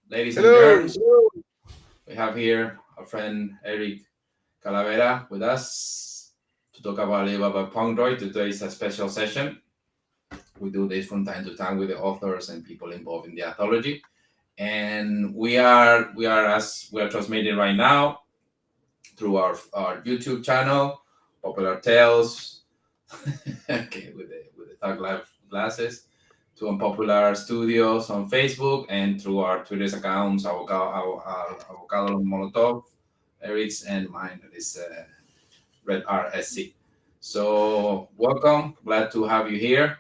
Ladies and Hello. germs, we have here our friend Eric Calavera with us to talk about a little about Punkdroid. Today is a special session. We do this from time to time with the authors and people involved in the anthology. And we are transmitting right now through our YouTube channel, Popular Tales, okay, with the Tag Live glasses, to Unpopular Studios on Facebook, and through our Twitter's accounts, Avocado Molotov, Eric's, and mine is Red RSC. So, welcome. Glad to have you here.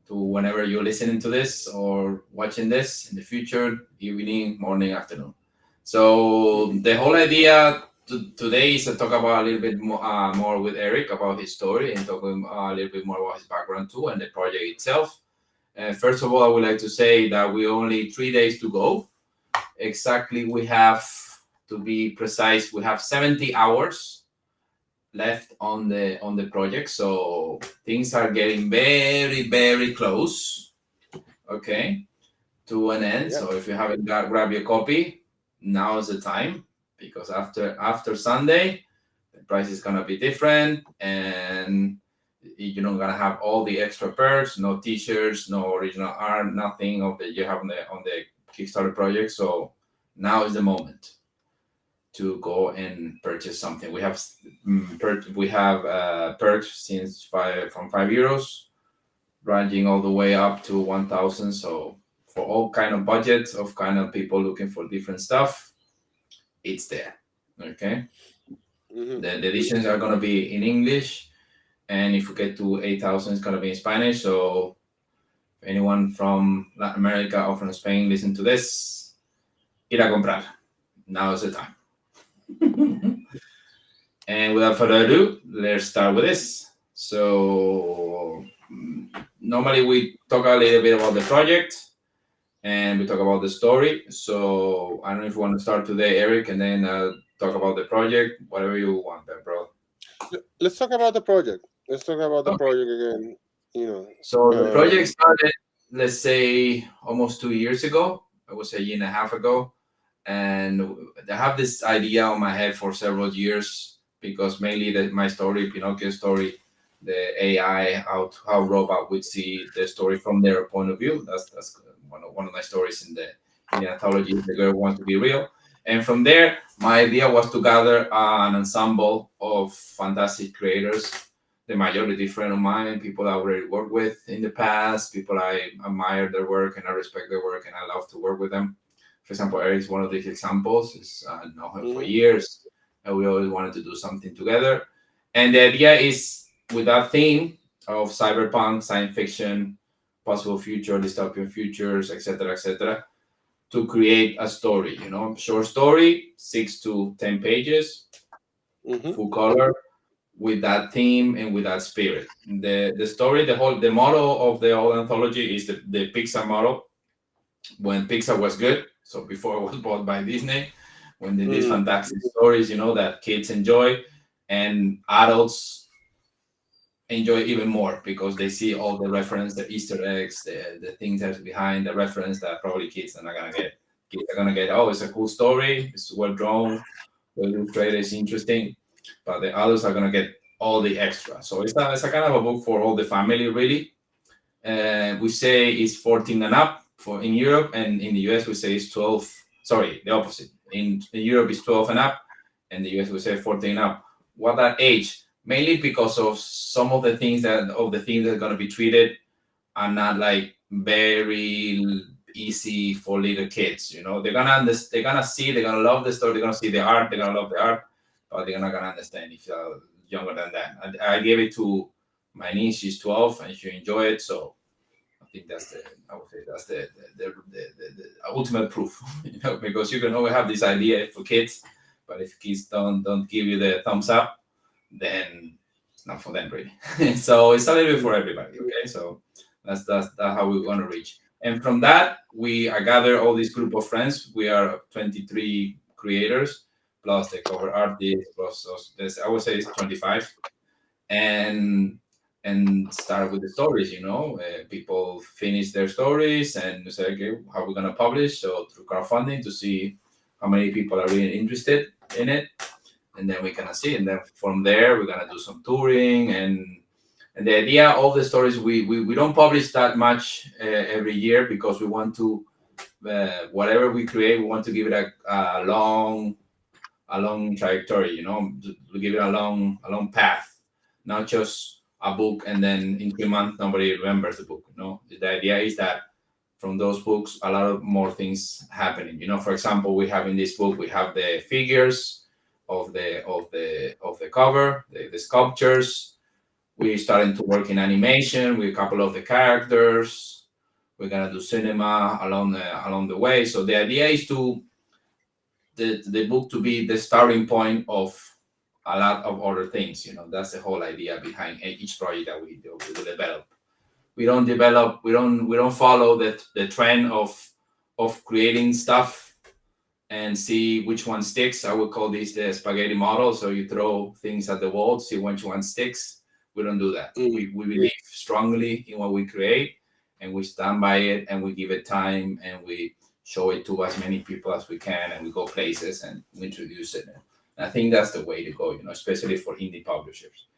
To whenever you're listening to this or watching this in the future, evening, morning, afternoon. So, the whole idea today is to talk about a little bit more with Eric about his story and talking a little bit more about his background too and the project itself. First of all, I would like to say that we only 3 days to go. Exactly, we have to be precise. We have 70 hours left on the project, so things are getting very close. Okay, to an end. Yeah. So if you haven't grab your copy, now is the time because after Sunday, the price is gonna be different and you're not gonna have all the extra perks, no t-shirts, no original art, nothing of the you have on the Kickstarter project. So now is the moment to go and purchase something. We have perks since from €5, ranging all the way up to 1,000. So for all kind of budgets of kind of people looking for different stuff, it's there. Okay, hmm the editions are gonna be in English, and if we get to 8,000, it's gonna be in Spanish. So if anyone from Latin America or from Spain listen to this, ir a comprar. Now is the time. And without further ado, let's start with this. So normally we talk a little bit about the project and we talk about the story. So I don't know if you want to start today, Eric, and then talk about the project, whatever you want, there, bro. Let's talk about the project. Let's talk about the Okay. project again. You know, So the project um, started, let's say, almost 2 years ago. I would say a year and a half ago. And I have this idea on my head for several years because mainly my story, Pinocchio story, the AI, how robot would see the story from their point of view. That's one of my stories in the anthology. The girl wants to be real, and from there, my idea was to gather an ensemble of fantastic creators. The majority friend of mine, people I already worked with in the past, people I admire their work and I respect their work and I love to work with them. For example, Eric is one of these examples. I know him for mhm, years, and we always wanted to do something together. And the idea is with that theme of cyberpunk, science fiction, possible future, dystopian futures, etc., to create a story. Short story, 6 to 10 pages, mhm, full color, with that theme and with that spirit. The story, the model of the whole anthology is the Pixar model when Pixar was good. So before it was bought by Disney, when they did mm, fantastic stories, that kids enjoy and adults enjoy even more because they see all the reference, the Easter eggs, the things that's behind the reference that probably kids are not gonna get. Kids are gonna get, oh, it's a cool story, it's well drawn, well illustrated, it's interesting, but the adults are gonna get all the extra. So it's a kind of a book for all the family, really. We say it's 14 and up for in Europe, and in the US we say it's 12. Sorry, the opposite. In Europe it's 12 and up, and the US we say 14 up. What that age? Mainly because of some of the things that are going to be treated are not like very easy for little kids. They're gonna see, they're gonna love the story, they're gonna see the art, they're gonna love the art, but they're not gonna understand if you're younger than that. I gave it to my niece, she's 12, and she enjoyed it, so I think I would say that's the ultimate proof, because you can always have this idea for kids, but if kids don't give you the thumbs up, then it's not for them really. So it's a little bit for everybody. Okay, so that's how we want to reach. And from that, I gather all this group of friends. We are 23 creators plus the cover artist plus this. I would say it's 25, and and start with the stories. People finish their stories and say, okay, how are we going to publish? So through crowdfunding to see how many people are really interested in it, and then we're gonna see. And then from there, we're gonna do some touring. And the idea of the stories, we don't publish that much every year, because we want to, whatever we create, we want to give it a long trajectory. To give it a long path, not just a book and then in 3 months nobody remembers the book. The idea is that from those books a lot of more things happening. For example, we have in this book, we have the figures of the cover, the sculptures. We're starting to work in animation with a couple of the characters. We're gonna do cinema along the way. So the idea is to the book to be the starting point of a lot of other things. That's the whole idea behind each project that we develop. We don't follow the trend of creating stuff and see which one sticks. I would call this the spaghetti model. So you throw things at the wall, see which one sticks. We don't do that. We believe strongly in what we create, and we stand by it, and we give it time, and we show it to as many people as we can, and we go places and we introduce it. And I think that's the way to go, especially for indie publishers.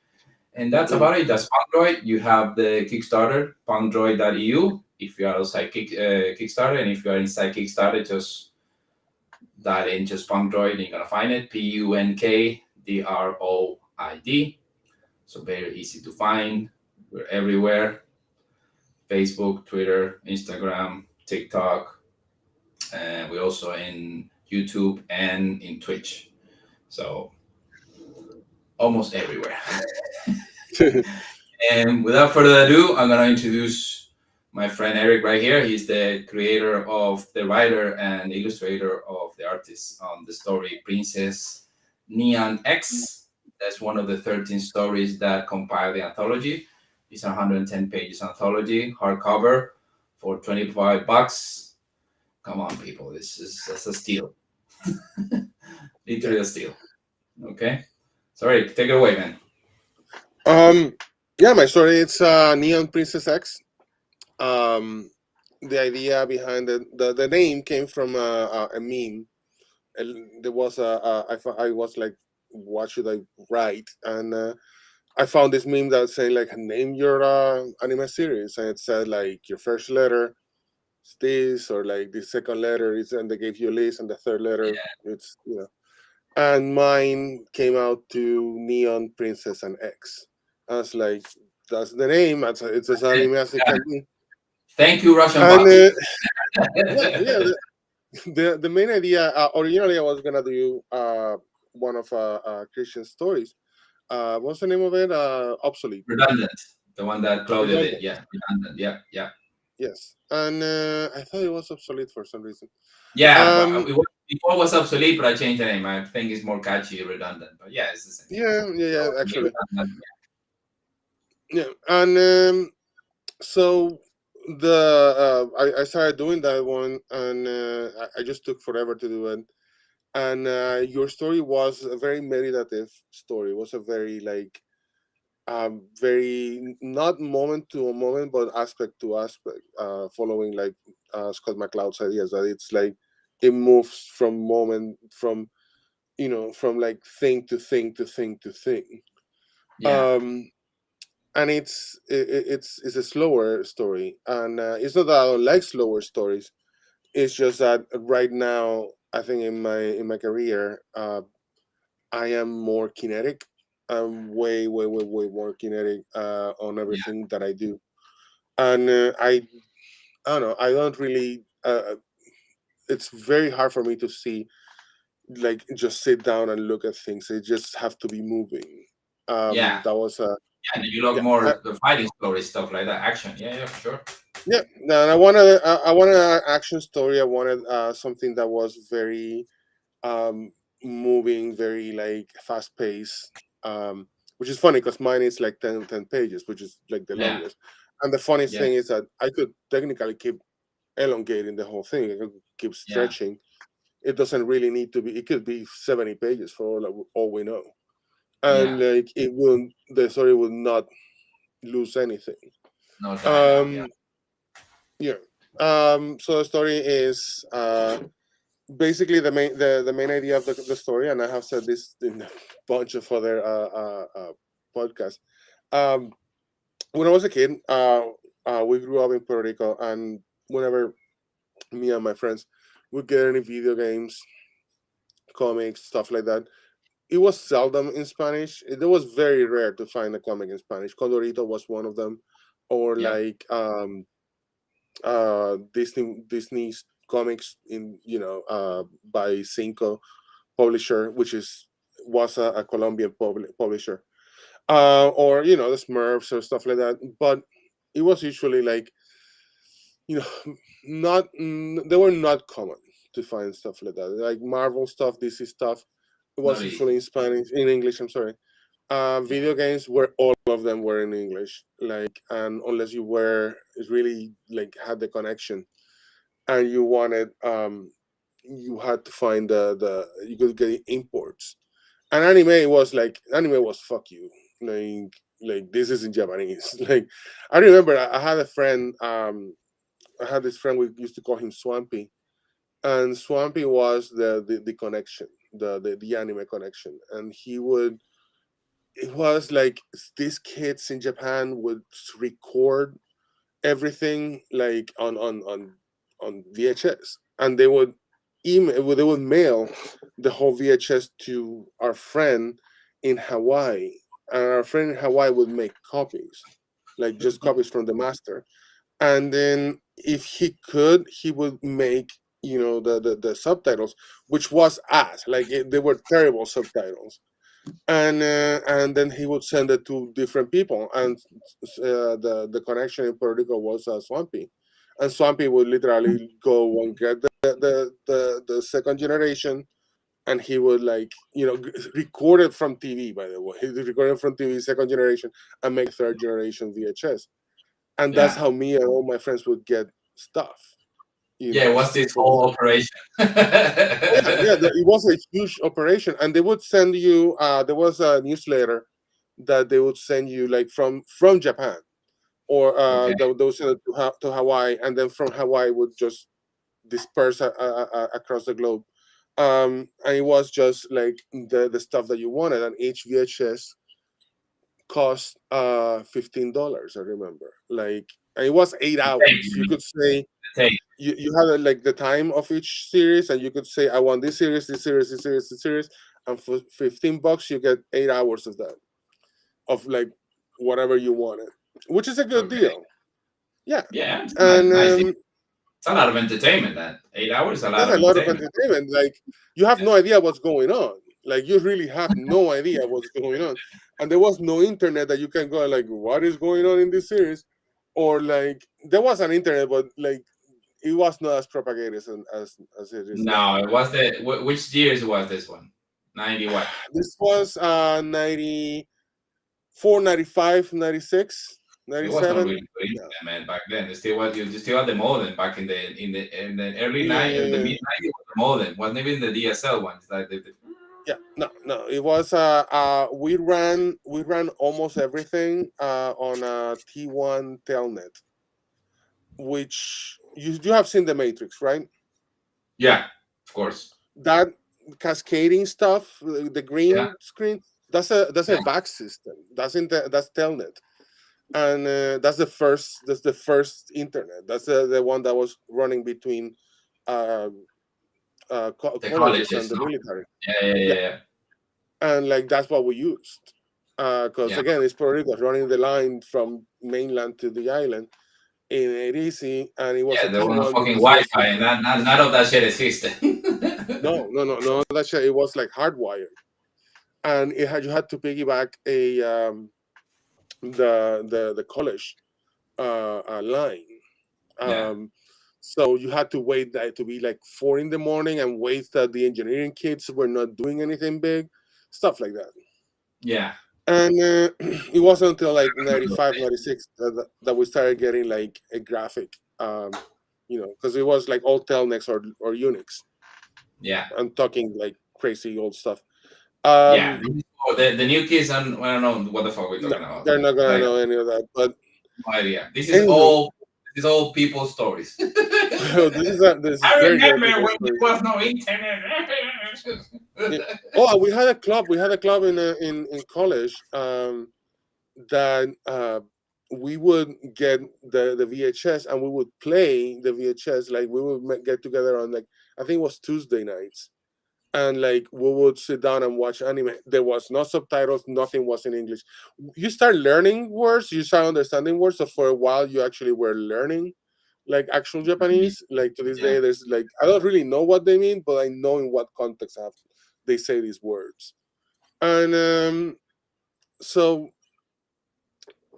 And that's about it. That's Punkdroid. You have the Kickstarter, punkdroid.eu, if you are outside Kickstarter. And if you are inside Kickstarter, just dial in just Punkdroid and you're going to find it. Punkdroid. So very easy to find. We're everywhere: Facebook, Twitter, Instagram, TikTok. And we're also in YouTube and in Twitch. So almost everywhere. And without further ado, I'm going to introduce my friend Eric right here. He's the writer and illustrator of the artist on the story Princess Neon X. That's one of the 13 stories that compile the anthology. It's a 110 pages anthology, hardcover, for $25. Come on, people. That's a steal. Literally a steal. Okay. Sorry, take it away, man. Yeah, my story, it's Neon Princess X. The idea behind the name came from a meme. There was I was like, what should I write? And I found this meme that saying like, name your anime series, and it said like your first letter is this, or like the second letter is, and they gave you a list, and the third letter it's and mine came out to Neon Princess and X. I was like, that's the name. It's as anime as it can be. Thank you, Russian And bot. yeah, the main idea, originally I was gonna do one of Christian stories. What's the name of it? Obsolete. Redundant. The one that Claudia did. Redundant. Yeah. Redundant. Yeah. Yeah. Yes, and I thought it was obsolete for some reason. Yeah. But before it was obsolete, but I changed the name. I think it's more catchy, redundant. But yeah, it's the same. Yeah, So, actually, redundant, yeah, and so the I started doing that one, and I just took forever to do it. And your story was a very meditative story. It was a very like very not moment to a moment, but aspect to aspect, following like Scott McCloud's ideas, that it's like it moves from moment, from from like thing to thing to thing to thing. yeah. And it's a slower story, and it's not that I don't like slower stories. It's just that right now, I think in my career, I am more kinetic. I'm way, way, way, way more kinetic on Yeah. everything that I do, and I don't know. I don't really. It's very hard for me to see, like, just sit down and look at things. They just have to be moving. Yeah. That was a Yeah. And you look yeah. more the fighting story stuff like that. Action. Yeah. Yeah. For sure. Yeah, no, and I wanted an action story. I wanted something that was very um, moving, very like fast paced. Which is funny because mine is like 10 pages, which is like the Yeah. longest. And the funniest Yeah. thing is that I could technically keep elongating the whole thing. I could keep Yeah. stretching. It doesn't really need to be. It could be 70 pages for all we know, and Yeah. like it will. The story will not lose anything. No die now. Yeah. Um, yeah. So the story is basically the main idea of the story, and I have said this in a bunch of other podcasts. Um, when I was a kid, we grew up in Puerto Rico, and whenever me and my friends would get any video games, comics, stuff like that, it was seldom in Spanish. It was very rare to find a comic in Spanish. Condorito was one of them, or Yeah. like Disney's comics in by Cinco publisher, which was a Colombian publisher, or the Smurfs or stuff like that. But it was usually like you know they were not common to find stuff like that, like Marvel stuff, DC stuff. It was Not usually easy. in English. I'm sorry. Yeah. Video games were all of them were in English, like, and unless you were really like had the connection and you wanted, you had to find the you could get imports. And anime was fuck you, like this is in Japanese. Like, I remember I had a friend, I had this friend, we used to call him Swampy, and Swampy was the connection, the anime connection, and he would it was like these kids in Japan would record everything like on VHS, and they would mail the whole VHS to our friend in Hawaii, and our friend in Hawaii would make copies, like just copies from the master, and then if he could, he would make the subtitles, which was ass, like they were terrible subtitles, and then he would send it to different people, and the connection in Puerto Rico was Swampy, and Swampy would literally go and get the second generation, and he would like record it from TV. By the way, he recorded from TV second generation and make third generation VHS, and that's Yeah. how me and all my friends would get stuff. Yeah. What's this whole operation? Oh yeah, yeah. It was a huge operation, and they would send you. There was a newsletter that they would send you like from Japan, or Okay. they would send it to Hawaii, and then from Hawaii would just disperse across the globe. And it was just like the stuff that you wanted, and each VHS cost $15. I remember, like, and it was eight The tape. hours. You You mean could say the tape? you had like the time of each series, and you could say I want this series, this series, this series, this series, and for $15 you get 8 hours of that, of like whatever you wanted, which is a good Okay. deal. Yeah, Yeah. It's and nice. It's a lot of entertainment. That 8 hours is a lot that's of a lot of entertainment. entertainment. Like, you have Yeah. no idea what's going on. Like, you really have no idea what's going on, and there was no internet that you can go like, what is going on in this series, or like there was an internet, but like it was not as propagated as it is now. No, it was which years was this one? 90 what? This was 94, 95, 96, It was not 97. really good Yeah, internet, man, back then. It still was you still had the modem back in the early yeah, nine yeah, the yeah. mid 90s was the modem. Wasn't even the DSL ones. Like Yeah, no, no. It was we ran almost everything on a T1 telnet, which you have seen the Matrix, right? yeah, of course. That cascading stuff, the Yeah, green screen, that's a yeah. VAX system. That's telnet, and that's the first internet. That's the one that was running between uh, The colleges colleges, and the no? military. Yeah, yeah, Yeah, yeah, yeah. and like that's what we used. Because Yeah, again, it's Puerto Rico running the line from mainland to the island in it easy, and it was a yeah. There was no T1 fucking because it was Wi-Fi, and none of that shit existed. no, that shit, it was like hardwired, and you had to piggyback the college line. Yeah, Um, so you had to wait that to be like 4 in the morning, and wait that the engineering kids were not doing anything big, stuff like that. yeah. And it wasn't until like 95, 96 that we started getting like a graphic, because it was like all telnex or Unix. Yeah, I'm talking like crazy old stuff. yeah. Um, the new kids, I don't know what the fuck we're No, talking about. they're not gonna Like, know any of that. But no idea. anywho, This is all people's stories. this is I very very remember people when there story. was no internet. Yeah. Oh, and we had a club. We had a club in college. That we would get the VHS and we would play the VHS. Like we would get together on, like, I think it was Tuesday nights, and like we would sit down and watch anime. There was no subtitles, nothing was in English. You start learning words, you start understanding words. So for a while, you actually were learning like actual Japanese. Like to this Yeah, day, there's like I don't really know what they mean, but I know in what context have they say these words. And so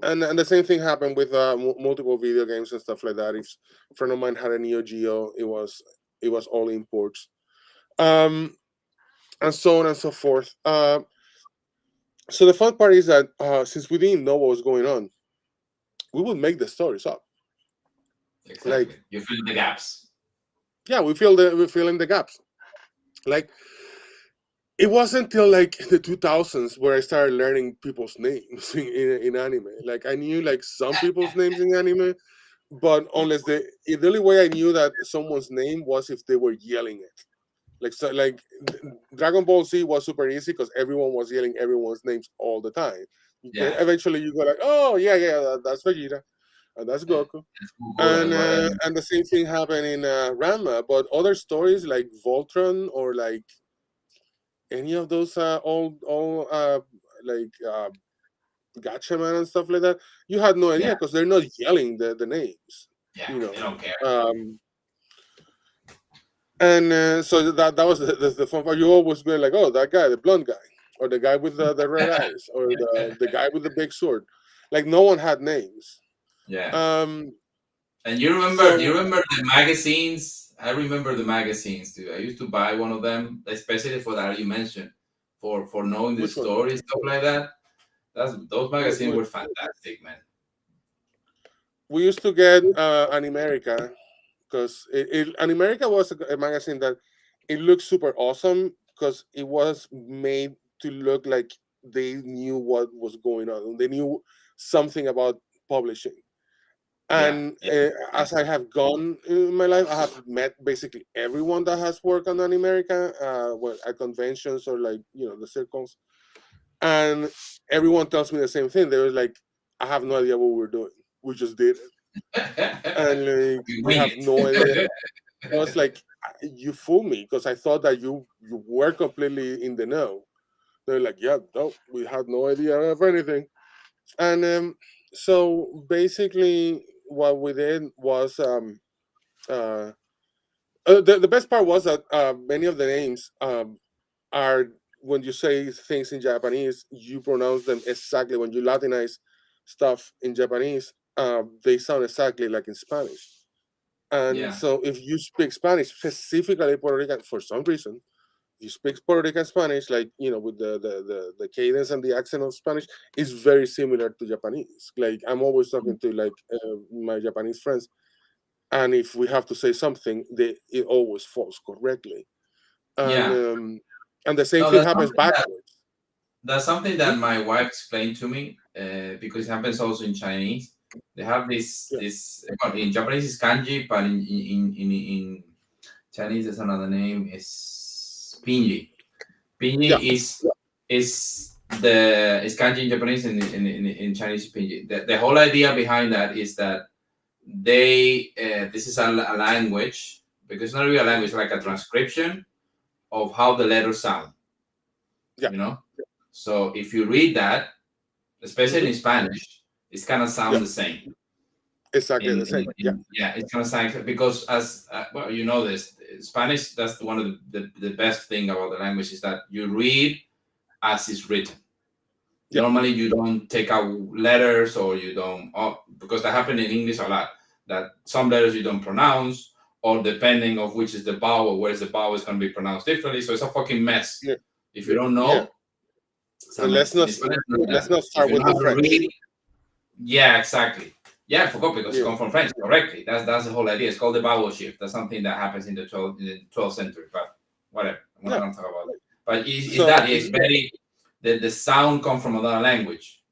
and the same thing happened with multiple video games and stuff like that. If a friend of mine had a Neo Geo, it was all imports, um, and so on and so forth. So the fun part is that since we didn't know what was going on, we would make the stories up. exactly. Like, You fill the gaps. yeah, we fill in the gaps. Like, it wasn't until like the 2000s where I started learning people's names in anime. Like I knew like some people's names in anime, but unless the only way I knew that someone's name was if they were yelling it. Like so, like Dragon Ball Z was super easy because everyone was yelling everyone's names all the time. Yeah, Eventually, you go like, oh yeah, yeah, that's Vegeta, and that's yeah. Goku, That's Google as well. and the same thing happened in Ranma. But other stories like Voltron or like any of those old like Gatchaman and stuff like that, you had no Yeah, idea because they're not yelling the names, yeah. you They know. don't care. And so that was the fun part. You always be like, oh, that guy, the blonde guy, or the guy with the red eyes, or the guy with the big sword. Like no one had names. Yeah. Um, And you remember? Do you so remember the magazines? I remember the magazines too. I used to buy one of them, especially for that you mentioned, for knowing the which one? story stuff like that. Those magazines Wh- were fantastic, man. We used to get an America because an America was a magazine that it looked super awesome because it was made to look like they knew what was going on. They knew something about publishing. Yeah, And yeah, as I have gone in my life, I have met basically everyone that has worked on an America, at conventions or like the circles, and everyone tells me the same thing. They were like, "I have no idea what we're doing. We just did it, and like, we we wing have no idea." it. I was like, "You fooled me," because I thought that you were completely in the know. They're like, "Yeah, no, we had no idea of anything," and so basically, what we did was uh, the best part was that many of the names are when you say things in Japanese, you pronounce them exactly. When you Latinize stuff in Japanese, they sound exactly like in Spanish. And Yeah, so, if you speak Spanish, specifically Puerto Rican, for some reason, you speak Puerto Rican Spanish, like with the cadence and the accent of Spanish, is very similar to Japanese. Like I'm always talking to like my Japanese friends, and if we have to say something, it always falls correctly. And yeah. and the same No, thing happens backwards. that's something Hmm? that my wife explained to me because it happens also in Chinese. They have Yeah, well, in Japanese is kanji, but in Chinese there's another name is pinyin. yeah, Pinyin is kanji in Japanese and in Chinese is pinyin. The whole idea behind that is that they this is a language because it's not really a language, like a transcription of how the letters sound. yeah. You know, so if you read that, especially Hmm. in Spanish, it's gonna Yeah, sound the same. exactly the same. Yeah, Yeah, it's gonna sound because as well, you know this Spanish. That's one of the best thing about the language is that you read as it's written. yeah, Normally, you don't take out letters or you don't because that happens in English a lot. That some letters you don't pronounce, or depending of which is the vowel, where's the vowel is gonna be pronounced differently. So it's a fucking mess. yeah, If you don't yeah. know, it's a And mess. In Spanish, not like let's that. not If start you with know the how to French. read, yeah, exactly. Yeah, I forgot because it Yeah. comes from French correctly. That's the whole idea. It's called the vowel shift. That's something that happens in the 12th century. But whatever, I'm not Yeah. gonna talk about it. But it's So that it's very. the sound come from another language.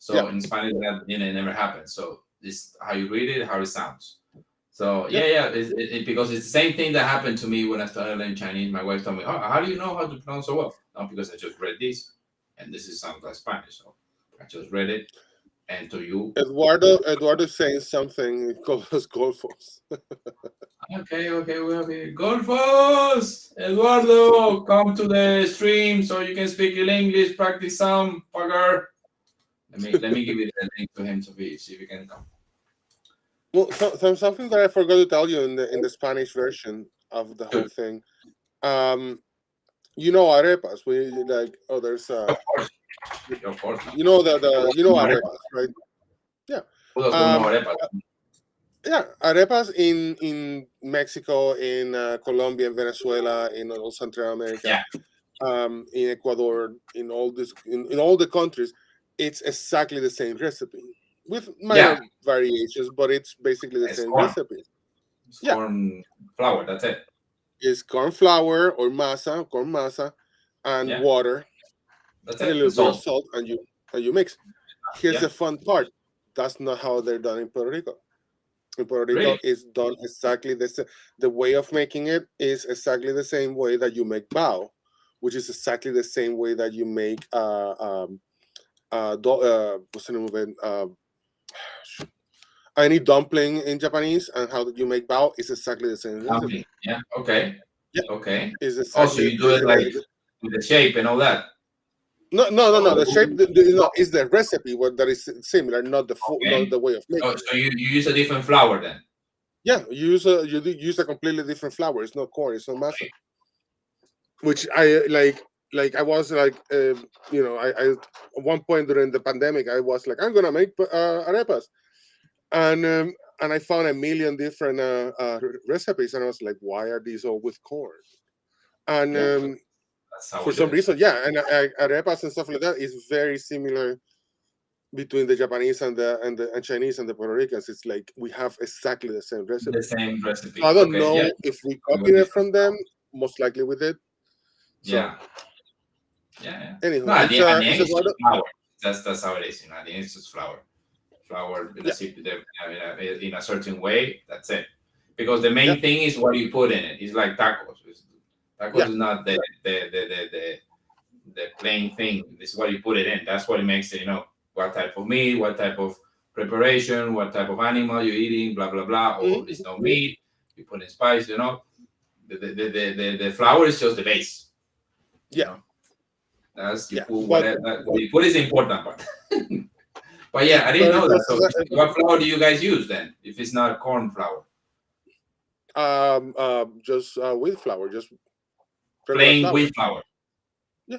Yeah, So in Spanish, that it never happens. So this how you read it, how it sounds. So yeah. yeah, because it's the same thing that happened to me when I started learning Chinese. My wife told me, "Oh, how do you know how to pronounce so well?" No, because I just read this, and this is sounds like Spanish. So I just read it, and to you, Eduardo is saying something. He calls us golfos. okay, okay, we have it. Golfos, Eduardo, come to the stream so you can speak in English. Practice some, fucker. Let me give you the link to him to see if he can come. Well, something that I forgot to tell you in the Spanish version of the whole Sure. thing. Um, arepas. We like. Oh, there's Of course, of course. arepas, right? Yeah. Who doesn't know Um, arepas? yeah, arepas in Mexico, in Colombia, in Venezuela, in all Central America, Yeah, in Ecuador, in all the countries, it's exactly the same recipe with yeah. minor variations, but it's basically the It's same corn. recipe. It's Yeah, corn flour. That's it. it's corn flour or corn masa, and Yeah, water that's and a it. little And bit of salt. salt, and you mix. Here's Yeah, the fun part: that's not how they're done in Puerto Rico. In Puerto Rico, really. it's done exactly the same. The way of making it is exactly the same way that you make bao, which is exactly the same way that you make what's the name of it? Any dumpling in Japanese, and how you make bao is exactly the same Dumpling. recipe. Yeah. Okay. Yeah, Okay. is Oh, so exactly you do it like the with the shape and all that. no. The shape, Oh. no, is the recipe what that is similar, not the not Okay. the way of Oh, making it. so you use a different flour then. Yeah, use a completely different flour. It's not corn. It's not masa. Okay. Which I like. I was like, I at one point during the pandemic, I was like, I'm gonna make arepas, and I found a million different recipes, and I was like, why are these all with corn? And Yeah. That's how for we do some it. reason, yeah, and arepas and stuff like that is very similar between the Japanese and Chinese and the Puerto Ricans. It's like we have exactly the same The recipe. same So I recipe. don't Okay. Yeah. know if we I'm with copied you. it from them. Most likely we did. So Yeah. Yeah. Yeah. No, anyhow, at the end it's it's Eduardo. just flour. That's how it is. At the end it's just flour. Flour in a Yeah, in a certain way. That's it. Because the yeah, main thing is what you put in it. It's like tacos. Tacos yeah. is not the plain thing. It's what you put it in. That's what it makes it. What type of meat, what type of preparation, what type of animal you're eating, blah blah blah. Or Mhm. it's no meat. You put in spice. The flour is just the base. You Yeah, know, that's you yeah. put whatever. What you put is the important part. But yeah, I didn't But know that. because So what flour do you guys use then? If it's not corn flour, just wheat flour, just regular plain flour. wheat flour. Yeah.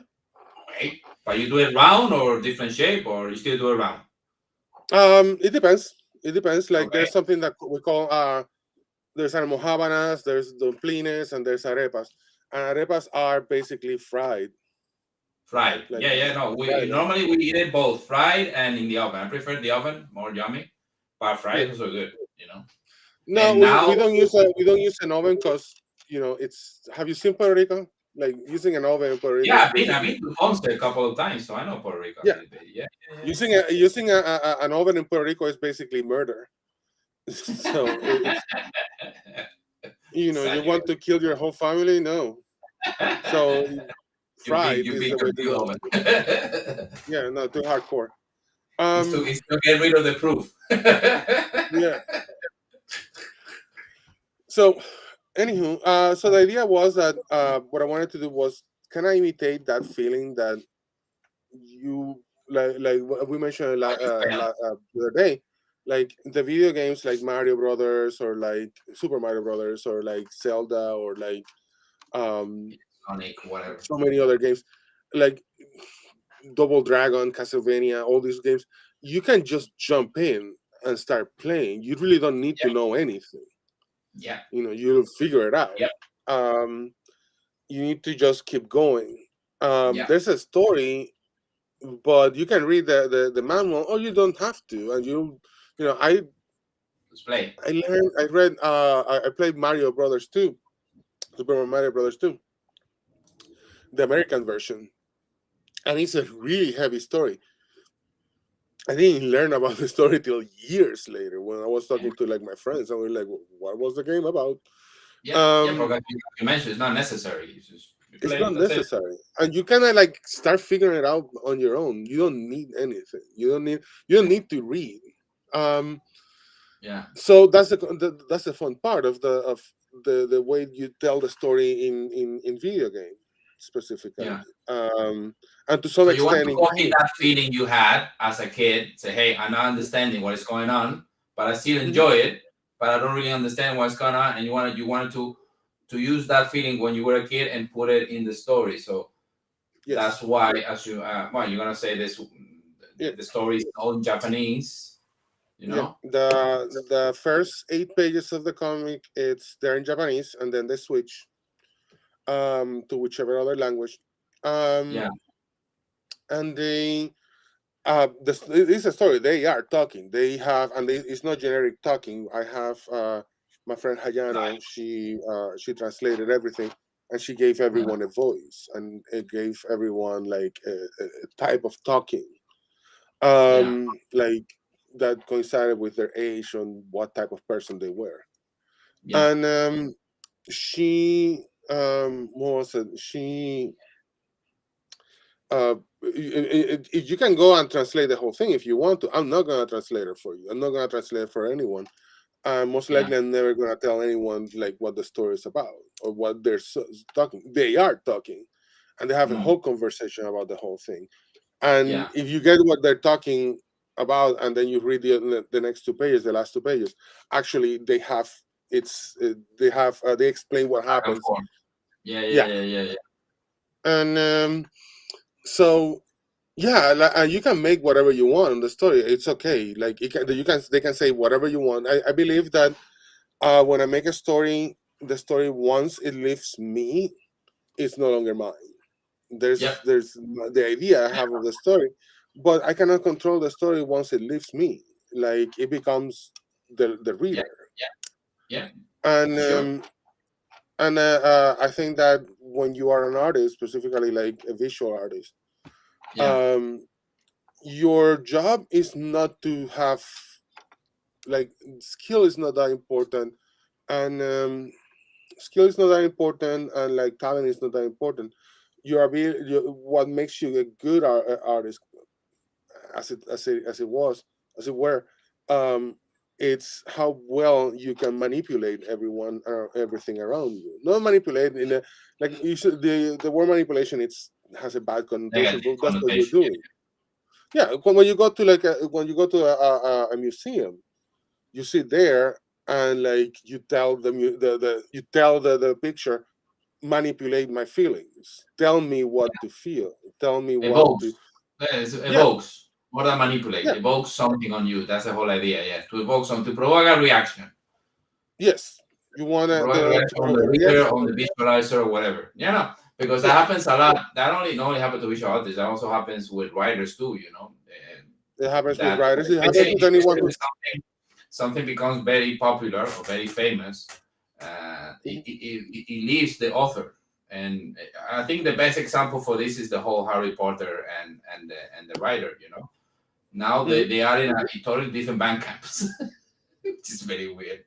Okay. But you do it round or different shape, or you still do it round? It depends. It depends. Like Okay. there's something that we call there's almohábanas, there's dumplings, and there's arepas. And arepas are basically fried, Fried. like Yeah, yeah. No, we fried. normally we eat it both fried and in the oven. I prefer the oven, more yummy. But Yeah. fried is also good, you know. No, And now, we don't use an oven because it's. Have you seen Puerto Rico? Like using an oven in Puerto Rico yeah, is I've been basically, to Ponce a couple of times, so I know Puerto Rico a yeah. little bit. Yeah, Using an oven in Puerto Rico is basically murder. So it's you exactly. want to kill your whole family? No. So fried You is pick the way your to new go. oven. Yeah, no, too hardcore. It's to get rid of the proof. Yeah. So, anywho, so the idea was that what I wanted to do was kind of imitate that feeling that you like what we mentioned the other day, like the video games like Mario Brothers or like Super Mario Brothers or like Zelda or like um Sonic, whatever. so many other games, like Double Dragon, Castlevania, all these games. You can just jump in and start playing. You really don't need to Yeah, know anything. yeah, You'll figure it out. yeah, Um, you need to just keep going. yeah. There's a story, but you can read the manual, or you don't have to. And you know, Let's play. I read, I played Mario Brothers 2, Super Mario Brothers 2, the American version, and it's a really heavy story. I didn't learn about the story till years later when I was talking to like my friends, and we were like, "What was the game about?" Yeah, yeah, Um, because you mentioned it's not necessary. You just you it's play. not That's it. necessary, and you kind of like start figuring it out on your own. You don't need anything. You don't need to read. Um, Yeah, so that's the fun part of the way you tell the story in video game specifically. yeah. Um, and to some So you want extent to in copy comics. that feeling you had as a kid. Say, hey, I'm not understanding what is going on, but I still Mhm. enjoy it. But I don't really understand what's going on, and you wanted to use that feeling when you were a kid and put it in the story. So that's Yes. why, as you well, you're gonna say this. Yeah. The story is all in Japanese. You Yeah. know. The first 8 pages of the comic, it's there in Japanese, and then they switch to whichever other language. Yeah. Um, and they this is a story. They are talking. They have, and it's not generic talking. I have my friend Hayano. She translated everything, and she gave Yeah. everyone a voice, and it gave everyone like a type of talking, Yeah. like that coincided with their age and what type of person they were. Yeah. And she what was it? She you can go and translate the whole thing if you want to. I'm not gonna translate it for you. I'm not gonna translate it for anyone. Most Yeah. likely, I'm never gonna tell anyone like what the story is about or what they're talking. They are talking, and they have a Mm. whole conversation about the whole thing. And Yeah. if you get what they're talking about, and then you read the next 2 pages, the last 2 pages, actually they explain what Back and happens. forth. Yeah. Yeah. Yeah, Yeah. Yeah. Yeah. and so yeah, you can make whatever you want in the story. It's okay. Like they can say whatever you want. I believe that when I make a story, the story once it leaves me, it's no longer mine. Yep. There's the idea I have of the story, but I cannot control the story once it leaves me. Like it becomes the Yeah. reader, Yeah. Yeah. and Sure. I think that when you are an artist, specifically like a visual artist, Yeah. um, your job is not to have like skill is not that important, and skill is not that important, and like talent is not that important. What makes you a good artist, as it were, um, it's how well you can manipulate everyone or everything around you. Not manipulate in a like you should, the word manipulation it's has a bad connotation, Negative but that's what you're connotation. doing. Yeah, when you go to like when you go to a museum, you sit there and like you tell you tell the picture, manipulate my feelings, tell me what to feel, tell me what to. Evokes. Yes, Yeah, evokes. More than manipulate. yeah, Evokes something on you. That's the whole idea. Yeah. To evoke something, to provoke a reaction. yes, you want To provoke a to reaction on the provoke a reader, reaction. on the visualizer, or whatever. You know, because that Yeah, happens a lot. That not only happens to visual artists. That also happens with writers too. You know, it happens with that writers, it happens especially with anyone when who. something becomes very popular or very famous, Mhm, it leaves the author. And I think the best example for this is the whole Harry Potter and the writer. You know, now mhm, they are in a totally different band camps, which is very weird.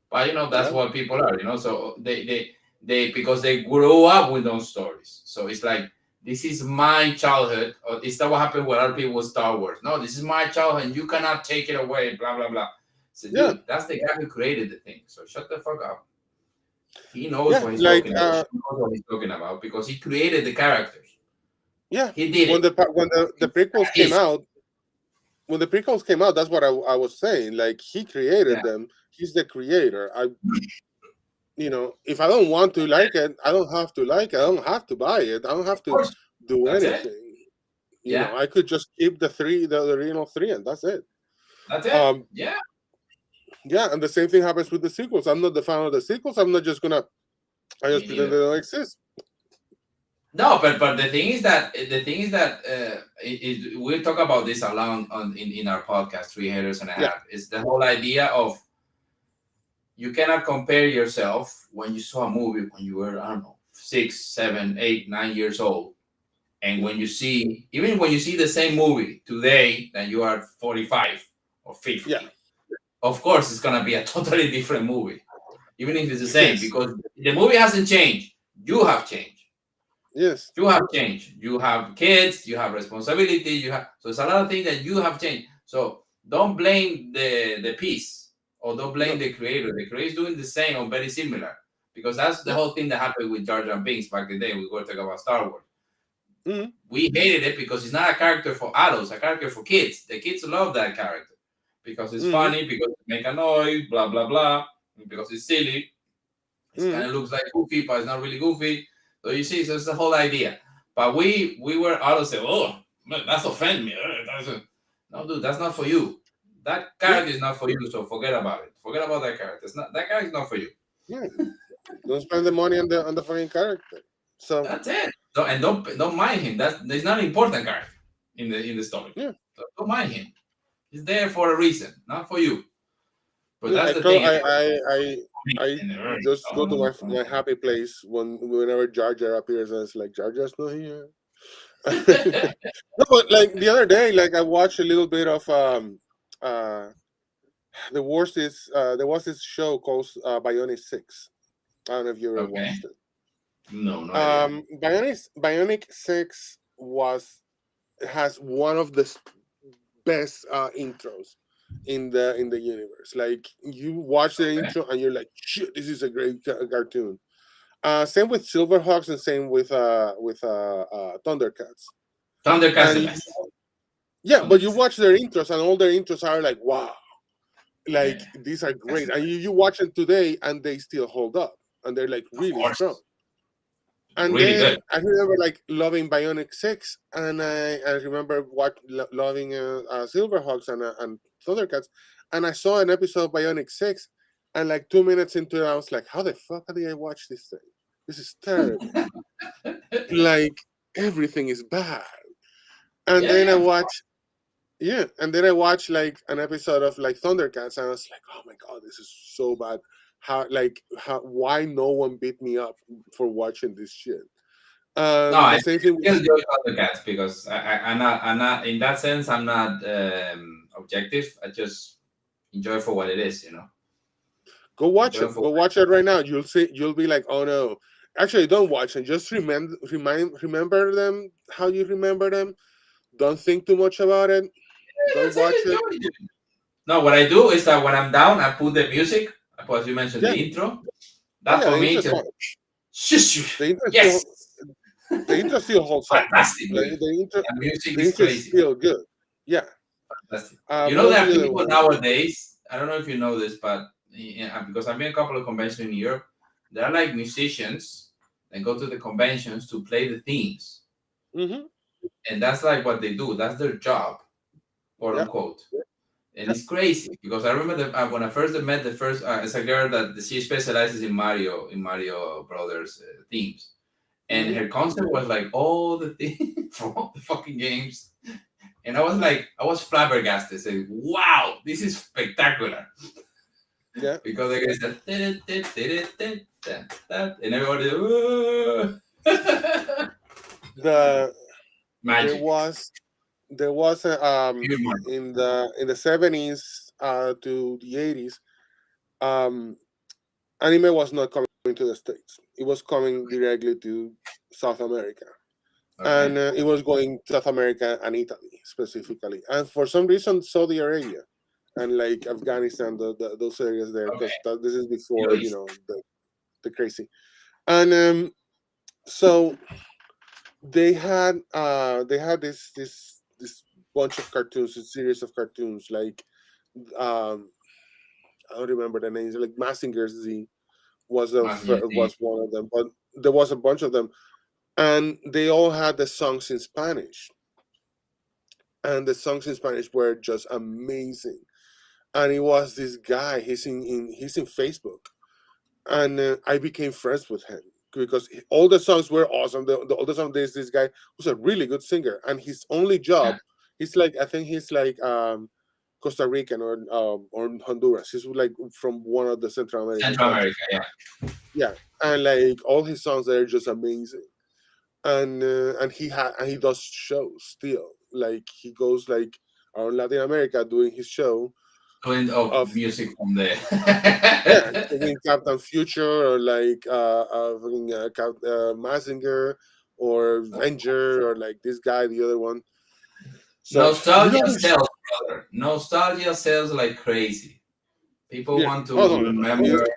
But that's yeah, what people are. So they because they grow up with those stories. So it's like this is my childhood. Or is that what happened with other people with Star Wars? No, this is my childhood. And you cannot take it away. Blah blah blah. So, yeah, dude, that's the guy who created the thing. So shut the fuck up. He knows yeah, what he's like talking about. She knows what he's talking about because he created the characters. yeah, He did it. when the prequels came He's, out, that's what I was saying. Like he yeah, created them. He's the creator. If I don't want to like it, I don't have to like it. I don't have to buy it. I don't have of to course. do That's it. anything. Yeah, I could just keep the original three, and that's it. that's it. Um, Yeah. yeah, and the same thing happens with the sequels. I'm not the fan of the sequels. I'm not just gonna. I Me just pretend they neither. don't exist. No, but we'll talk about this along in our podcast, Three Haters and a Yeah, Half. Is the whole idea of you cannot compare yourself when you saw a movie when you were, I don't know, 6, 7, 8, 9 years old, And Yeah. when you see, even when you see the same movie today, that you are 45 or Yeah. 50, of course it's gonna be a totally different movie, even if it's the same, Yes. because the movie hasn't changed. You have changed. Yes. You have changed. You have kids. You have responsibility. You have, so it's a lot of things that you have changed. So don't blame the piece, or don't blame No. the creator. The creator is doing the same or very similar, because that's the Yeah. whole thing that happened with Jar Jar Binks back in the day. We were talking about Star Wars. Mm-hmm. We hated it because it's not a character for adults, a character for kids. The kids love that character because it's Mm-hmm. funny, because it make a noise, blah blah blah, because it's silly. It Mm-hmm. kind of looks like goofy, but it's not really goofy. So you see, so it's the whole idea. But we were adults say, oh, man, that's offend me. No, dude, that's not for you. That Yeah. character is not for you. So forget about it. Forget about that character. It's not, that character is not for you. Yeah. Don't spend the money on the fucking character. So That's it. So, and don't mind him. That's not an important character in the story. yeah. So don't mind him. He's there for a reason, not for you. But Yeah. that's I the call thing. I just go to Oh, my happy place whenever Jar Jar appears and it's like Jar Jar's not here. No, but like the other day, like I watched a little bit of uh the worst is there was this show called Bionic 6. I don't know if you ever okay. watched it. No, no idea. Bionic 6 was has one of the best intros in the universe. Like you watch the Okay. intro and you're like, shit, this is a great cartoon. Same with Silverhawks and same with Thundercats. Thundercats the And best. yeah, but you Thundercats. watch their intros and all their intros are like, wow, like Yeah. these are That's great. And you watch them today and they still hold up and they're like of really strong. course. And Really then good. I remember like loving Bionic 6, and I remember loving Silverhawks and Thundercats. And I saw an episode of Bionic 6, and like 2 minutes into it, I was like, how the fuck did I watch this thing? This is terrible. Like everything is bad. And Yeah, then I yeah. watch, yeah, and then I watched like an episode of like Thundercats, and I was like, oh my god, this is so bad. Why no one beat me up for watching this shit? No, I The same thing with still enjoy Thundercats because I'm not in that sense. I'm not objective. I just enjoy it for what it is. go watch Enjoy it it. for Go watch it right now. You'll see. You'll be like, oh no. Actually, don't watch them. Just remember them how you remember them. Don't think too much about it. Don't that's it. watch it. Enjoy it. No, what I do is that when I'm down, I put the music. As you mentioned, Yeah. the intro. Oh That yeah. for The me, intro is just fun. shush. The intro Yes, still the intro still holds up. fantastic, Like dude. The music the is intro is crazy. still good. Yeah. Fantastic. What was That the other people one? nowadays, I don't know if you know this, but because I've been a couple of conventions in Europe, there are like musicians that go to the conventions to play the themes. Mm-hmm. And that's like what they do. That's their job, quote Yeah. unquote. And Yeah. it's crazy because I remember when I first met the first, it's a girl that she specializes in Mario Brothers themes. And Mm-hmm. her concept was like all the things from all the fucking games. And I was flabbergasted. Saying, wow, this is spectacular. Yeah. Because the guy said, "Did it, and everybody, "Whoa." The there Magic. was there was a, Pure magic. in the 70s to the 80s, um anime was not coming to the States. It was coming directly to South America. And Okay. it was going to South America and Italy specifically. And for some reason, Saudi Arabia and like Afghanistan, those areas there, Okay. because this is Middle before, East. the crazy. And so they had this bunch of cartoons, a series of cartoons like um I don't remember the names, like Mazinger Z Master Z. was one of them, but there was a bunch of them, and they all had the songs in Spanish, and the songs in Spanish were just amazing. And it was this guy. He's in Facebook, and I became friends with him because all the songs were awesome. All the songs. There's this guy who's a really good singer, and his only Yeah. job, he's like I think he's like Costa Rican or Honduras. He's like from one of the Central American Central America. countries. Yeah. Yeah, and like all his songs are just amazing. and he does shows still. Like he goes like around Latin America doing his show Kind of of, music from the. yeah, singing Captain Future or like fucking, Mazinger or Venger or like this guy, the other one. So you Nostalgia know this. sells, brother. Nostalgia sells like crazy. People Yeah. want to Oh no, remember. it's,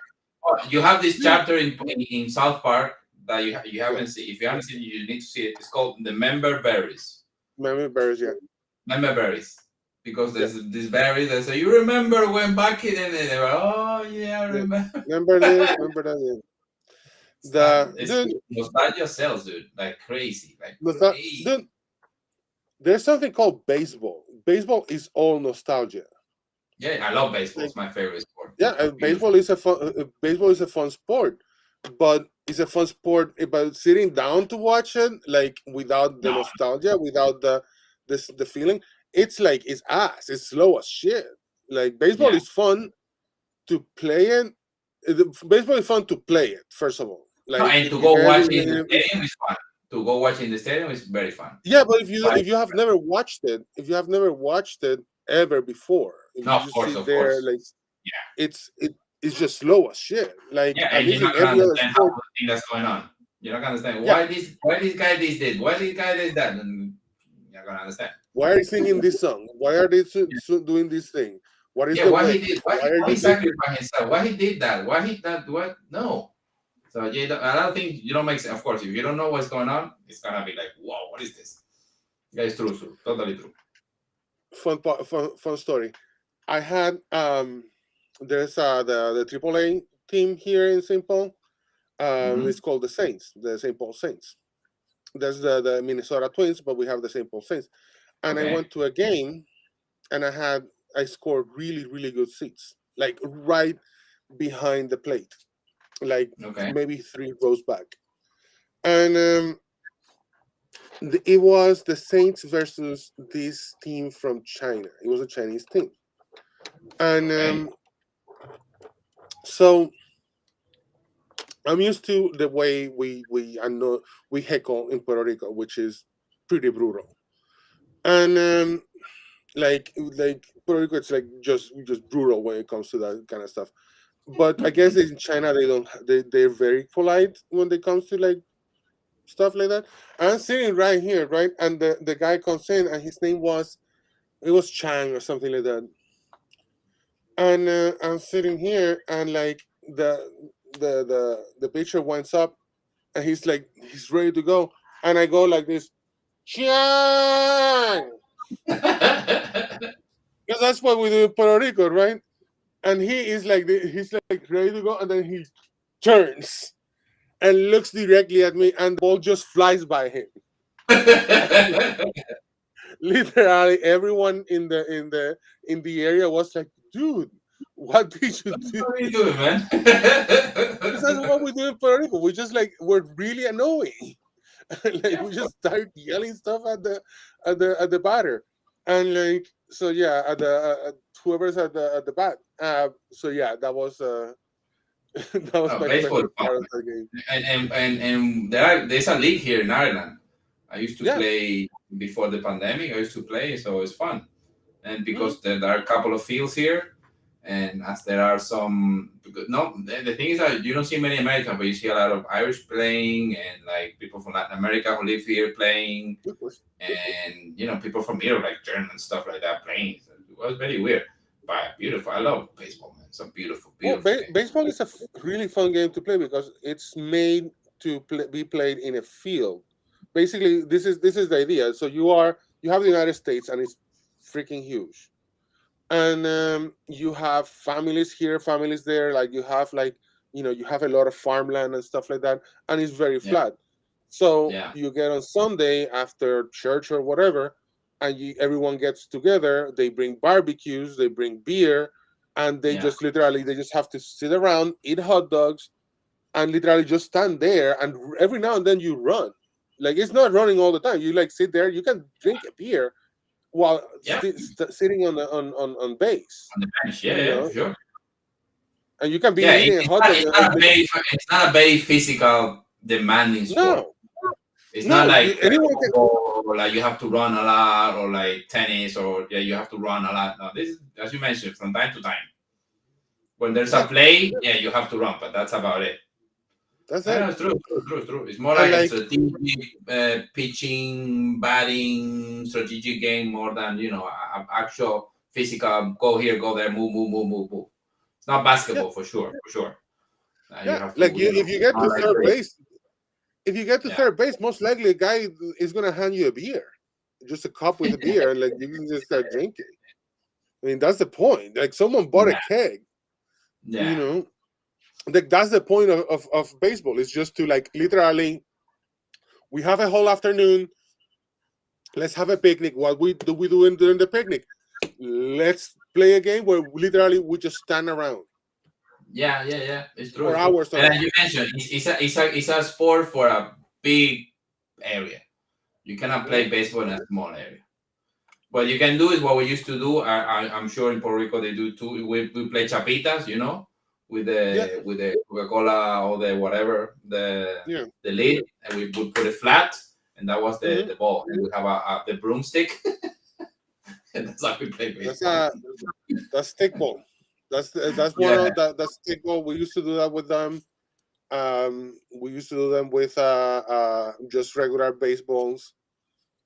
Oh, you have this yeah, chapter in South Park that you yeah. haven't seen. If you haven't seen it, you need to see it. It's called the Member Berries. Memory bears, yeah, Member Berries. Because yeah, there's this berry that say, you remember when back in the day, they were, oh, yeah, I yeah. remember. Remember this? Remember that? Yeah. The It's dude, nostalgia sells, dude. Like crazy. Like crazy. dude, there's something called baseball. Baseball is all nostalgia. Yeah, I love baseball. Like, It's my favorite sport. yeah, It's beautiful. baseball is a fun sport, but it's a fun sport. But sitting down to watch it, like without the No, nostalgia, without the feeling, it's like it's ass. It's slow as shit. Like baseball yeah. is fun to play it. Baseball is fun to play it. First of all, No, like and if to you go get watch in the it, stadium is fun. To go watch in the stadium is very fun. yeah, but But if you have never watched it, if you have never watched it ever before, if no, you just sit of there, course. like Yeah. it's just slow as shit. Like Yeah, at and least you're in not gonna every other understand half sport, of the thing that's going on. You're not gonna understand yeah. why this guy this did, why this guy did that, and you're not gonna understand. Why are you singing this song? Why are they doing this thing? What is Yeah, the why he weight? did, Why are why he you doing? sacrificed himself, why he did that, why he that, what? No. So yeah, I don't think you don't make sense. Of course, if you don't know what's going on, it's gonna be like, whoa, what is this? Yeah, it's true, true, totally true. Fun story. I had there's the AAA team here in St. Paul. Hmm. It's called the Saints, the St. Paul Saints. There's the Minnesota Twins, but we have the St. Paul Saints. And I Okay, went to a game, and I scored really good seats, like right behind the plate, like okay, maybe 3 rows back. And it was the Saints versus this team from China. It was a Chinese team, and okay. so I'm used to the way I know we heckle in Puerto Rico, which is pretty brutal. And like Puerto Rico, it's like just brutal when it comes to that kind of stuff. But I guess in China they don't they're very polite when it comes to like stuff like that. I'm sitting right here, right, and the guy comes in, and his name was it was Chang or something like that. And I'm sitting here, and like the picture winds up, and he's ready to go, and I go like this, Chang, because that's what we do in Puerto Rico, right? And he's like ready to go, and then he turns and looks directly at me, and the ball just flies by him. Literally, everyone in the area was like, "Dude, what did you do?" What are you doing, man? Because that's what we do in Puerto Rico. We just like we're really annoying. Like Yeah, we of course. just start yelling stuff at the batter, and like so yeah, at the whoever's at the bat. So yeah, that was that was No, my baseball is favorite fun, part of the game. and there's a league here in Ireland. I used to Yeah. play before the pandemic. I used to play, so it's fun. And Mm, because there are a couple of fields here, and as there are some, no, the thing is that you don't see many Americans, but you see a lot of Irish playing, and like people from Latin America who live here playing, of course. and people from Europe, like German stuff like that, playing. So it was very weird, but beautiful. I love baseball, man. It's a beautiful, Well, beautiful game. baseball is a really fun game to play because it's made to be played in a field. Basically, this is the idea. So you have the United States, and it's freaking huge, and you have families here, families there. Like you have you have a lot of farmland and stuff like that, and it's very Yeah, flat. So yeah, you get on Sunday after church or whatever, and everyone gets together. They bring barbecues, they bring beer, and yeah, they just have to sit around, eat hot dogs, and literally just stand there. And every now and then you run. Like it's not running all the time. You like sit there. You can drink a beer while yeah. sitting on base, On the bench, yeah, you yeah, for know, sure. and you can be Yeah, eating a hot dog. it's not a very physical demanding sport. No, It's not No, like anyone can. football, or like you have to run a lot, or like tennis, or yeah, you have to run a lot. No, this is, as you mentioned, from time to time. When there's a Yeah, play, yeah, you have to run, but that's about it. that's I it. know it's true, it's true. It's more And like a like, strategic pitching, batting, strategic game more than actual physical. Go here, go there, move, move, move, move, move. It's not yeah, basketball for sure, for sure. You yeah. have Like to, you, if you get not to like third play. base, if you get to Yeah, third base, most likely a guy is gonna hand you a beer, just a cup with a beer, and like you can just start drinking. I mean, that's the point. Like someone bought a yeah, keg, you yeah, know. Like that's the point of baseball. It's just to like literally, we have a whole afternoon. Let's have a picnic. What we do during the picnic? Let's play a game where literally we just stand around yeah, yeah, yeah. It's true, for it's true. hours on And end. as you mentioned, it's a sport for a big area. You cannot Yeah, play baseball in a small area. What you can do is what we used to do. I'm sure in Puerto Rico they do too. We play chapitas, with yeah, the Coca Cola or the whatever yeah. the lid, and we would put it flat, and that was the Hmm. the ball. And we have the broomstick, and that's how we play That's baseball. that's stickball. That's one Yeah, of that's stickball. We used to do that with them. We used to do them with just regular baseballs.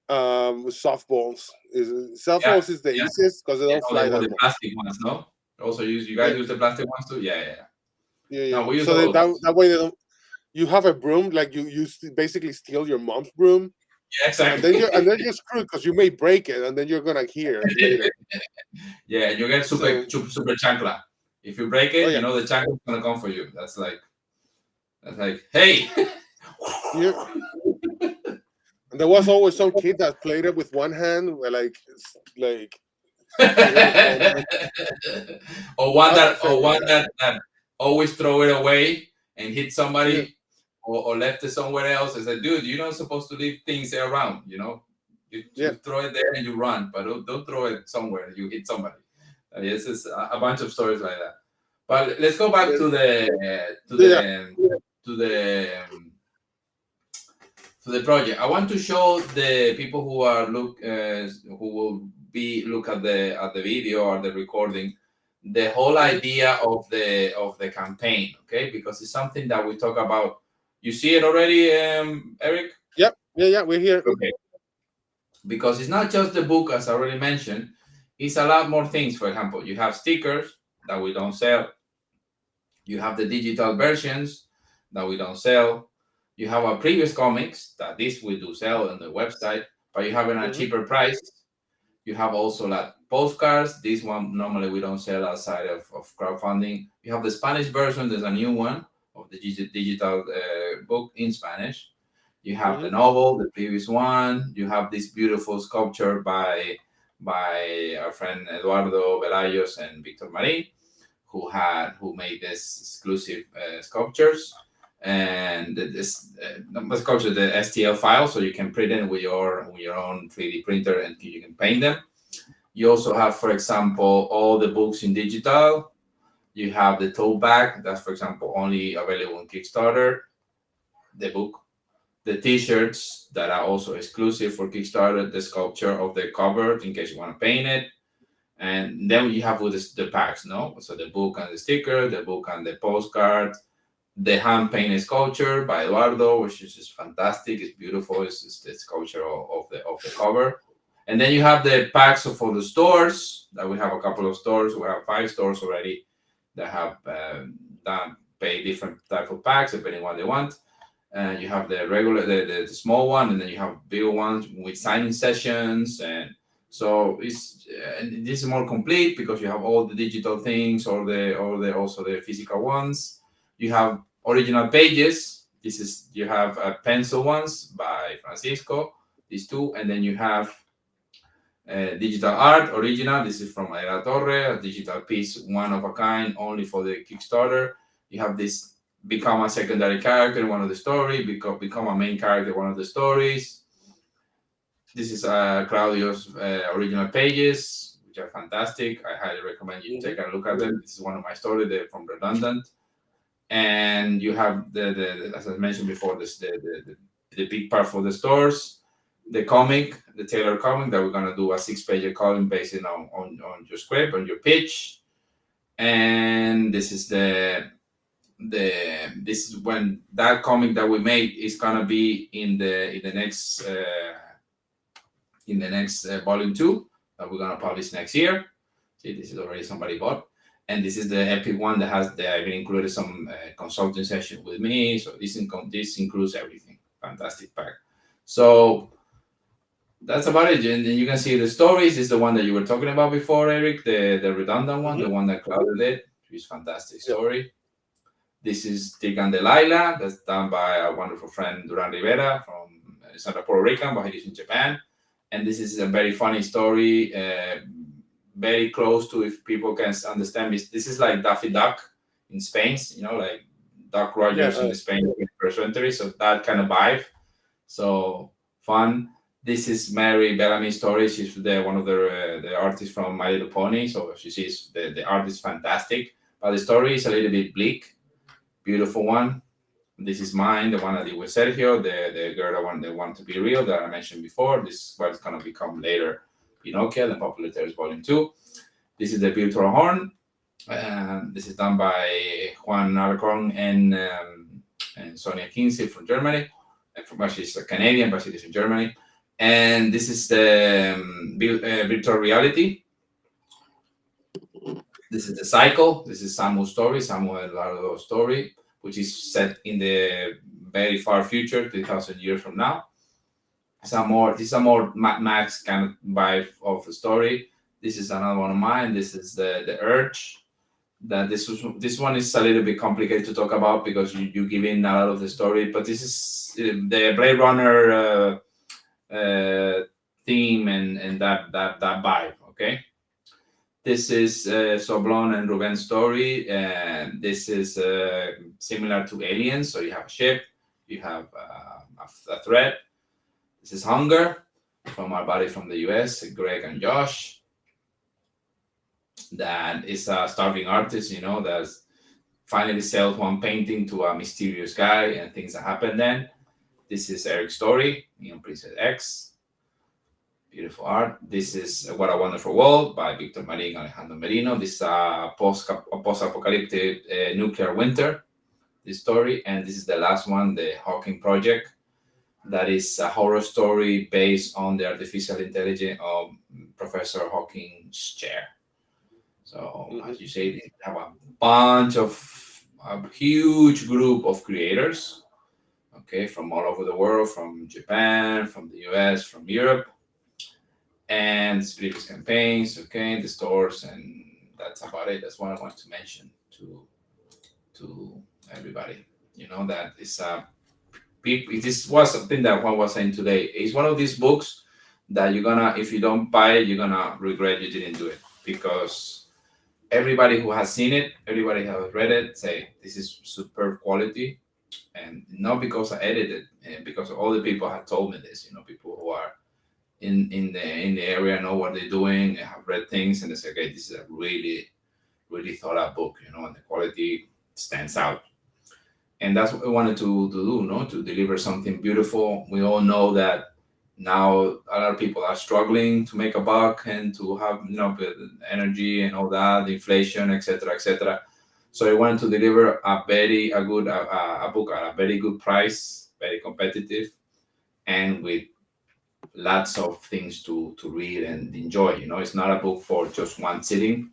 Softballs yeah, softballs is the yeah. easiest because they Yeah, don't no, fly they that the much. plastic ones, no? Also, you Yeah, guys use the plastic ones too? Yeah, yeah, yeah. yeah, yeah. No, we use So those ones. that way they don't. You have a broom, like basically steal your mom's broom, Yeah, and then exactly. you're screwed because you may break it, and then you're gonna hear it later. Yeah, and you get So, super chancla. If you break oh it, yeah, the chancla is gonna come for you. That's like, hey. yeah. And there was always some kid that played it with one hand, where like hit it with one hand. or one That's that my or favorite one guy. that always throw it away and hit Yeah, somebody, or left it somewhere else. It's like, dude, you're not supposed to leave things around. You yeah, throw it there and you run, but don't throw it somewhere you hit somebody. Yes, it's a bunch of stories like that. But let's go back yeah, to the to yeah. the to the to the project. I want to show the people who are who will be look at the video or the recording, the whole Mhm. idea of the campaign, okay? Because it's something that we talk about. You see it already, Eric? Yep, yeah, yeah. We're here. Okay. Because it's not just the book, as I already mentioned. It's a lot more things. For example, you have stickers that we don't sell. You have the digital versions that we don't sell. You have our previous comics that this we do sell on the website, but you have it at a Hmm. cheaper price. You have also like postcards. This one normally we don't sell outside of crowdfunding. You have the Spanish version. There's a new one of the digital book in Spanish. You have the Hmm. novel, the previous one. You have this beautiful sculpture by our friend Eduardo Velayos and Victor Marin, who made this exclusive sculptures, and this sculpture, the STL file, so you can print it with your own 3D printer and you can paint them. You also have, for example, all the books in digital. You have the tote bag that's, for example, only available on Kickstarter. The book, the T-shirts that are also exclusive for Kickstarter. The sculpture of the cover in case you want to paint it. And then you have with the packs, no? So the book and the sticker, the book and the postcard, the hand painted sculpture by Eduardo, which is just fantastic. It's beautiful. It's just the sculpture of the cover. And then you have the packs for the stores. That we have a couple of stores. We have 5 stores already that have that pay different type of packs depending what they want. You have the regular, the small one, and then you have bigger ones with signing sessions, and so and this is more complete because you have all the digital things, or the also the physical ones. You have original pages. This is you have pencil ones by Francisco. These two, and then you have digital art original. This is from Era Torre, a digital piece, one of a kind, only for the Kickstarter. You have this become a secondary character in one of the stories, become a main character in one of the stories. This is Claudio's original pages, which are fantastic. I highly recommend you Hmm. take a look at them. This is one of my stories. They're from Redundant. And you have the as I mentioned before, this the the big part for the stores, the comic, the Taylor comic that we're gonna do a 6-page comic based on your script, on your pitch. And this is this is when that comic that we made is gonna be in the next volume 2 that we're gonna publish next year. See, this is already somebody bought. And this is the epic one that has I've included some consulting session with me. So this includes everything. Fantastic pack. So that's about it. And then you can see the stories. This is the one that you were talking about before, Eric, the redundant one, Hmm. the one that Claudia did, which is fantastic Yeah. story. This is Dick and Delilah. That's done by our wonderful friend Duran Rivera from it's not a Puerto Rican, but he lives in Japan. And this is a very funny story, very close to, if people can understand this is like Daffy Duck in Spain, like Duck Yeah. Rogers in Spain in the first century. So that kind of vibe. So fun. This is Mary Bellamy's story. She's one of the artists from My Little Pony. So she sees the art is fantastic, but the story is a little bit bleak. Beautiful one. This is mine, the one I did with Sergio, the girl that want to be real that I mentioned before. This is what's gonna become later Pinocchio, the Popular Tales Volume 2. This is the virtual horn. This is done by Juan Alarcon and Sonia Kinsey from Germany. She's a Canadian, but she lives in Germany. And this is the virtual reality. This is the cycle. This is Samuel's story, Samuel Lardo's story, which is set in the very far future, 2,000 years from now. This is a more Mad Max kind of vibe of the story. This is another one of mine. This is the Urge. That this one is a little bit complicated to talk about because you give in a lot of the story, but this is the Blade Runner theme and that vibe. Okay. This is Soblon and Ruben's story, and this is similar to Aliens. So you have a ship, you have a threat. This is Hunger from our buddy from the US, Greg and Josh. That is a starving artist, that's finally sells one painting to a mysterious guy, and things that happen then. This is Eric's story, Neon Princess X. Beautiful art. This is What a Wonderful World by Victor Marin and Alejandro Merino. This is a post-apocalyptic nuclear winter, this story. And this is the last one, the Hawking Project. That is a horror story based on the artificial intelligence of Professor Hawking's chair. So, as you say, they have a huge group of creators, okay, from all over the world, from Japan, from the US, from Europe, and previous campaigns, okay, the stores, and that's about it. That's what I want to mention to everybody. That is this was something that Juan was saying today. It's one of these books that if you don't buy it, you're gonna regret you didn't do it, because everybody who has seen it, everybody who has read it, say this is superb quality, and not because I edited, and because all the people have told me this. People who are in the area know what they're doing, have read things, and they say, okay, this is a really, really thought out book, and the quality stands out. And that's what we wanted to do, to deliver something beautiful. We all know that now a lot of people are struggling to make a buck and to have energy and all that, the inflation, etc., etc. So I wanted to deliver a book at a very good price, very competitive, and with lots of things to read and enjoy. It's not a book for just one sitting.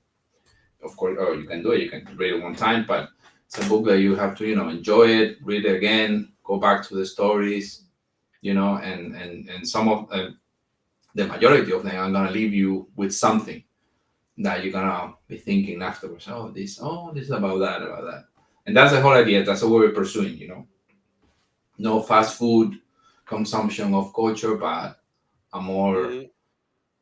Of course, you can do it, you can read it one time, but it's a book that you have to enjoy it, read it again, go back to the stories, and some of the majority of them are going to leave you with something that you're going to be thinking afterwards. This is about that. And that's the whole idea. That's what we're pursuing. No fast food consumption of culture, but a more,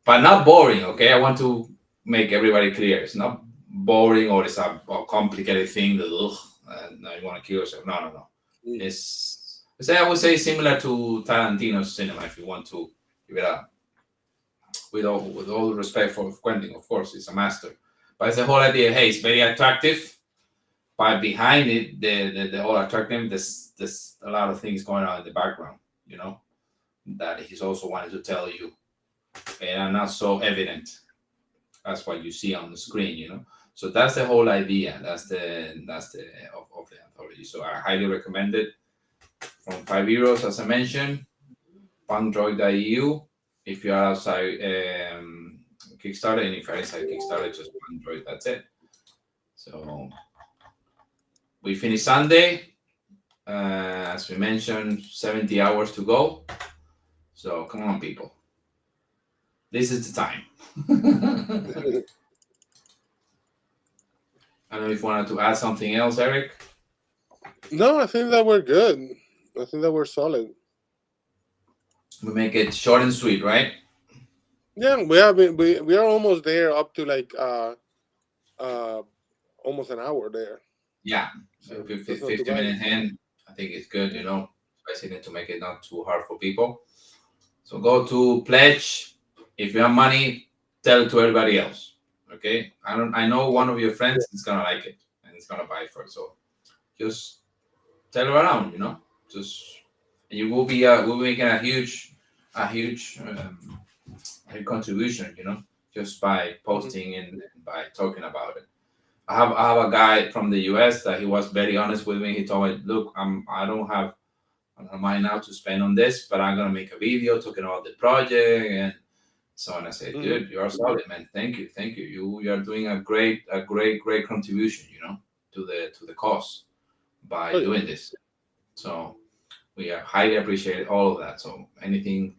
but not boring. Okay, I want to make everybody clear. It's not boring, or it's a complicated thing that now you want to kill yourself. No. It's I would say similar to Tarantino's cinema, if you want to give it a, with all respect for Quentin, of course, he's a master. But it's the whole idea. Hey, it's very attractive, but behind it, the whole attractive, there's a lot of things going on in the background. you know, that he's also wanted to tell you, and are not so evident as what you see on the screen, you know. So that's the whole idea. That's the of the anthology. So I highly recommend it. From €5, as I mentioned, punkdroid.eu. If you are outside Kickstarter, and if you're inside Kickstarter, just Punkdroid. That's it. So we finish Sunday. As we mentioned, 70 hours to go. So come on, people. This is the time. I don't know if you wanted to add something else, Eric. No, I think that we're good. I think that we're solid. We make it short and sweet, right? Yeah, we are almost there, up to like uh almost an hour there. Yeah. So that's not too 50 bad. minutes in, I think it's good, you know, especially to make it not too hard for people. So go to pledge. If you have money, tell it to everybody else. Okay. I know one of your friends is gonna like it and it's gonna buy it for it. So just tell around, you know. Just and you will be we'll be making a contribution, you know, just by posting and by talking about it. I have a guy from the US that he was very honest with me. He told me, look, I don't have money now to spend on this, but I'm gonna make a video talking about the project and so on. I said, dude, you are solid, man. Thank you. You are doing a great contribution, you know, to the cause by Oh, yeah. doing this. So we highly appreciate all of that. So anybody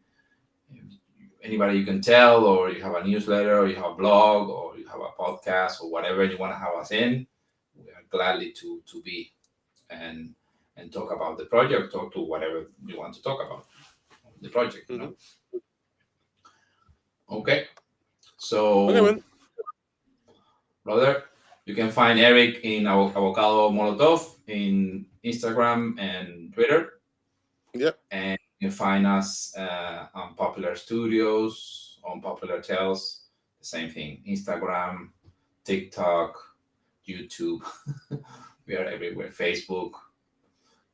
you can tell, or you have a newsletter, or you have a blog, or you have a podcast, or whatever you want to have us in, we are gladly to be and talk about the project, talk to whatever you want to talk about the project, you know. Okay, Okay, so man. brother, you can find Eric in Avocado Molotov in Instagram and Twitter, Yep. and you can find us on Popular Studios, on Popular Tales, the same thing, Instagram, TikTok, YouTube. We are everywhere, Facebook,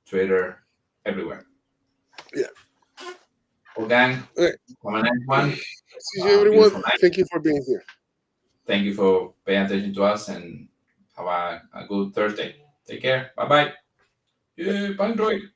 Twitter, everywhere. Yeah. Well, gang, Okay. have a nice one. See you, everyone. Beautiful night. Thank you for being here. Thank you for paying attention to us and have a good Thursday. Take care. Bye bye. Yeah, Punkdroid.